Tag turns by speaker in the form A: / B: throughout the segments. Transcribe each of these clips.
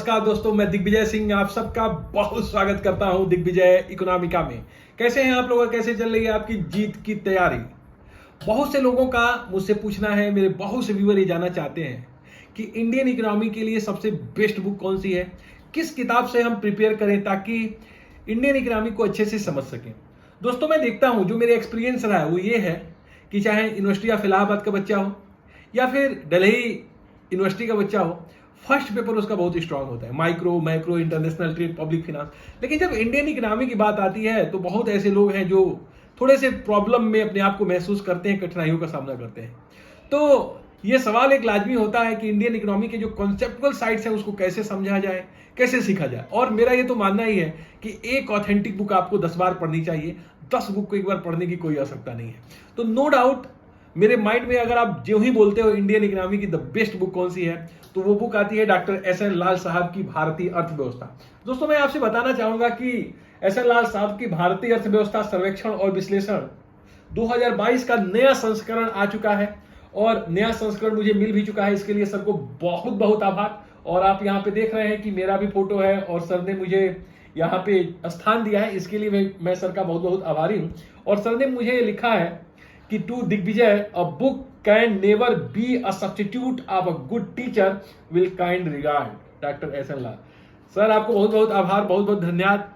A: नमस्कार दोस्तों, मैं दिग्विजय सिंह आप सबका बहुत स्वागत करता हूं दिग्विजय इकोनॉमिका में। कैसे हैं आप लोग, कैसे चल रही है आपकी जीत की तैयारी। बहुत से लोगों का मुझसे पूछना है, मेरे बहुत से व्यूअर ये जानना चाहते हैं कि इंडियन इकोनॉमी के लिए सबसे बेस्ट बुक कौन सी है, किस किताब से हम प्रिपेयर करें ताकि इंडियन इकोनॉमी को अच्छे से समझ सकें। दोस्तों, मैं देखता हूं जो मेरे एक्सपीरियंस रहा है वो ये है कि चाहे यूनिवर्सिटी ऑफ इलाहाबाद का बच्चा हो या फिर दिल्ली यूनिवर्सिटी का बच्चा हो, फर्स्ट पेपर उसका बहुत स्ट्रांग होता है, micro macro international trade public finance. लेकिन जब इंडियन इकोनॉमी की बात आती है तो बहुत ऐसे लोग हैं जो थोड़े से प्रॉब्लम में अपने आप को महसूस करते हैं, कठिनाइयों का सामना करते हैं। तो ये सवाल एक लाजमी होता है कि इंडियन इकोनॉमी के जो कॉन्सेप्चुअल साइड्स हैं उसको कैसे समझा जाए, कैसे सीखा जाए। और मेरा ये तो मानना ही है कि एक ऑथेंटिक बुक आपको 10 बार पढ़नी चाहिए, 10 बुक को एक बार पढ़ने की कोई आवश्यकता नहीं है। तो नो डाउट मेरे माइंड में अगर आप जो ही बोलते हो इंडियन इकोनॉमी की द बेस्ट बुक कौन सी है, तो वो बुक आती है डॉक्टर एस.एन. लाल साहब की भारतीय अर्थव्यवस्था। दोस्तों, मैं आपसे बताना चाहूंगा कि एस.एन. लाल साहब की भारतीय अर्थव्यवस्था सर्वेक्षण और विश्लेषण 2022 का नया संस्करण आ चुका है और नया संस्करण मुझे मिल भी चुका है। इसके लिए सर को बहुत बहुत आभार। और आप यहाँ पे देख रहे हैं कि मेरा भी फोटो है और सर ने मुझे यहाँ पे स्थान दिया है, इसके लिए मैं सर का बहुत बहुत आभारी हूँ। और सर ने मुझे लिखा है कि to Digvijay, a book can never be a substitute of a good teacher, with kind regard, doctor S N. Lal. Sir, आपको बहुत बहुत आभार, बहुत बहुत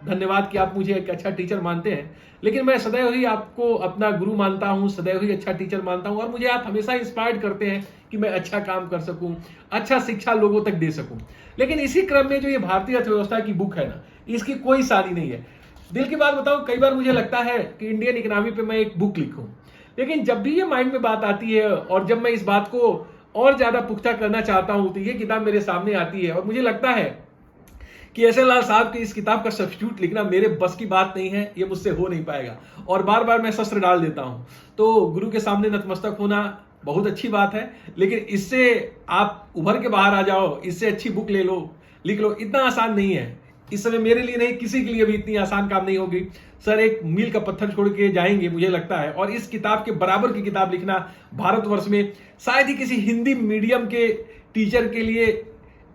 A: धन्यवाद कि आप मुझे एक अच्छा टीचर मानते हैं। लेकिन मैं सदैव ही आपको अपना गुरु मानता हूं, सदैव ही अच्छा टीचर मानता हूं और मुझे आप हमेशा इंस्पायर्ड करते हैं कि मैं अच्छा काम कर सकूं, अच्छा शिक्षा लोगों तक दे सकूं। लेकिन इसी क्रम में जो ये भारतीय अर्थव्यवस्था की बुक है ना, इसकी कोई सानी नहीं है। दिल की बात बताऊं, कई बार मुझे लगता है कि इंडियन इकोनॉमी पे मैं एक बुक लिखूं, लेकिन जब भी ये माइंड में बात आती है और जब मैं इस बात को और ज्यादा पुख्ता करना चाहता हूं तो ये किताब मेरे सामने आती है और मुझे लगता है कि एस.एन. लाल साहब की इस किताब का सब्स्टिट्यूट लिखना मेरे बस की बात नहीं है, ये मुझसे हो नहीं पाएगा। और बार बार मैं शस्त्र डाल देता हूं। तो गुरु के सामने नतमस्तक होना बहुत अच्छी बात है, लेकिन इससे आप उभर के बाहर आ जाओ, इससे अच्छी बुक ले लो, लिख लो, इतना आसान नहीं है। इस समय मेरे लिए नहीं, किसी के लिए भी इतनी आसान काम नहीं होगी। सर एक मील का पत्थर छोड़ के जाएंगे मुझे लगता है, और इस किताब के बराबर की किताब लिखना भारतवर्ष में शायद ही किसी हिंदी मीडियम के टीचर के लिए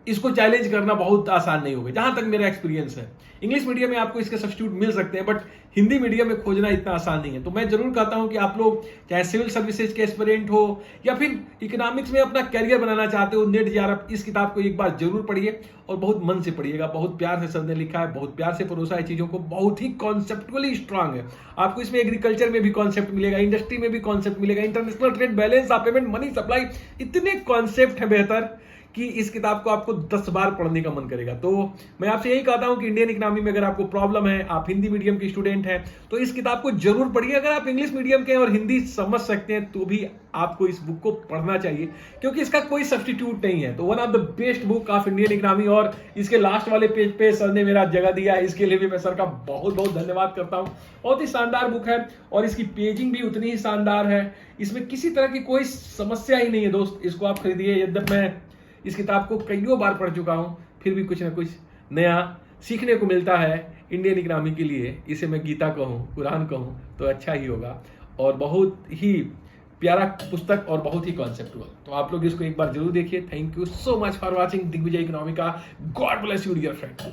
A: इसको चैलेंज करना बहुत आसान नहीं होगा, जहां तक मेरा एक्सपीरियंस है। इंग्लिश मीडियम में आपको इसके सब्स्टिट्यूट मिल सकते हैं, बट हिंदी मीडियम में खोजना इतना आसान नहीं है। तो मैं जरूर कहता हूं कि आप लोग चाहे सिविल सर्विसेज के एस्पिरेंट हो या फिर इकोनॉमिक्स में अपना कैरियर बनाना चाहते हो, नेट जेआरएफ, इस किताब को एक बार जरूर पढ़िए और बहुत मन से पढ़िएगा। बहुत प्यार से सर ने लिखा है, बहुत प्यार से परोसा है चीजों को, बहुत ही कॉन्सेप्टुअली स्ट्रांग है। आपको इसमें एग्रीकल्चर में भी कॉन्सेप्ट मिलेगा, इंडस्ट्री में भी कॉन्सेप्ट मिलेगा, international trade, balance of payment, money supply, इतने कॉन्सेप्ट है बेहतर कि इस किताब को आपको 10 बार पढ़ने का मन करेगा। तो मैं आपसे यही कहता हूं कि इंडियन इकोनॉमी में अगर आपको प्रॉब्लम है, आप हिंदी मीडियम के स्टूडेंट हैं, तो इस किताब को जरूर पढ़िए। अगर आप इंग्लिश मीडियम के और हिंदी समझ सकते हैं तो भी आपको इस बुक को पढ़ना चाहिए, क्योंकि इसका कोई सब्स्टिट्यूट नहीं है। तो one of the best book of Indian economy, और इसके लास्ट वाले पेज पे सर ने मेरा जगह दिया है, इसके लिए भी मैं सर का बहुत बहुत धन्यवाद करता हूं। बहुत ही शानदार बुक है और इसकी पेजिंग भी उतनी ही शानदार है। इसमें किसी तरह की कोई समस्या ही नहीं है दोस्त, इसको आप खरीदिए। यद्यप मैं इस किताब को कईयों बार पढ़ चुका हूं, फिर भी कुछ ना कुछ नया सीखने को मिलता है इंडियन इकोनॉमी के लिए। इसे मैं गीता कहूं, कुरान कहूं तो अच्छा ही होगा, और बहुत ही प्यारा पुस्तक और बहुत ही कॉन्सेप्टुअल। तो आप लोग इसको एक बार जरूर देखिए। Thank you so much for watching Digvijay Economica. God bless you dear friend.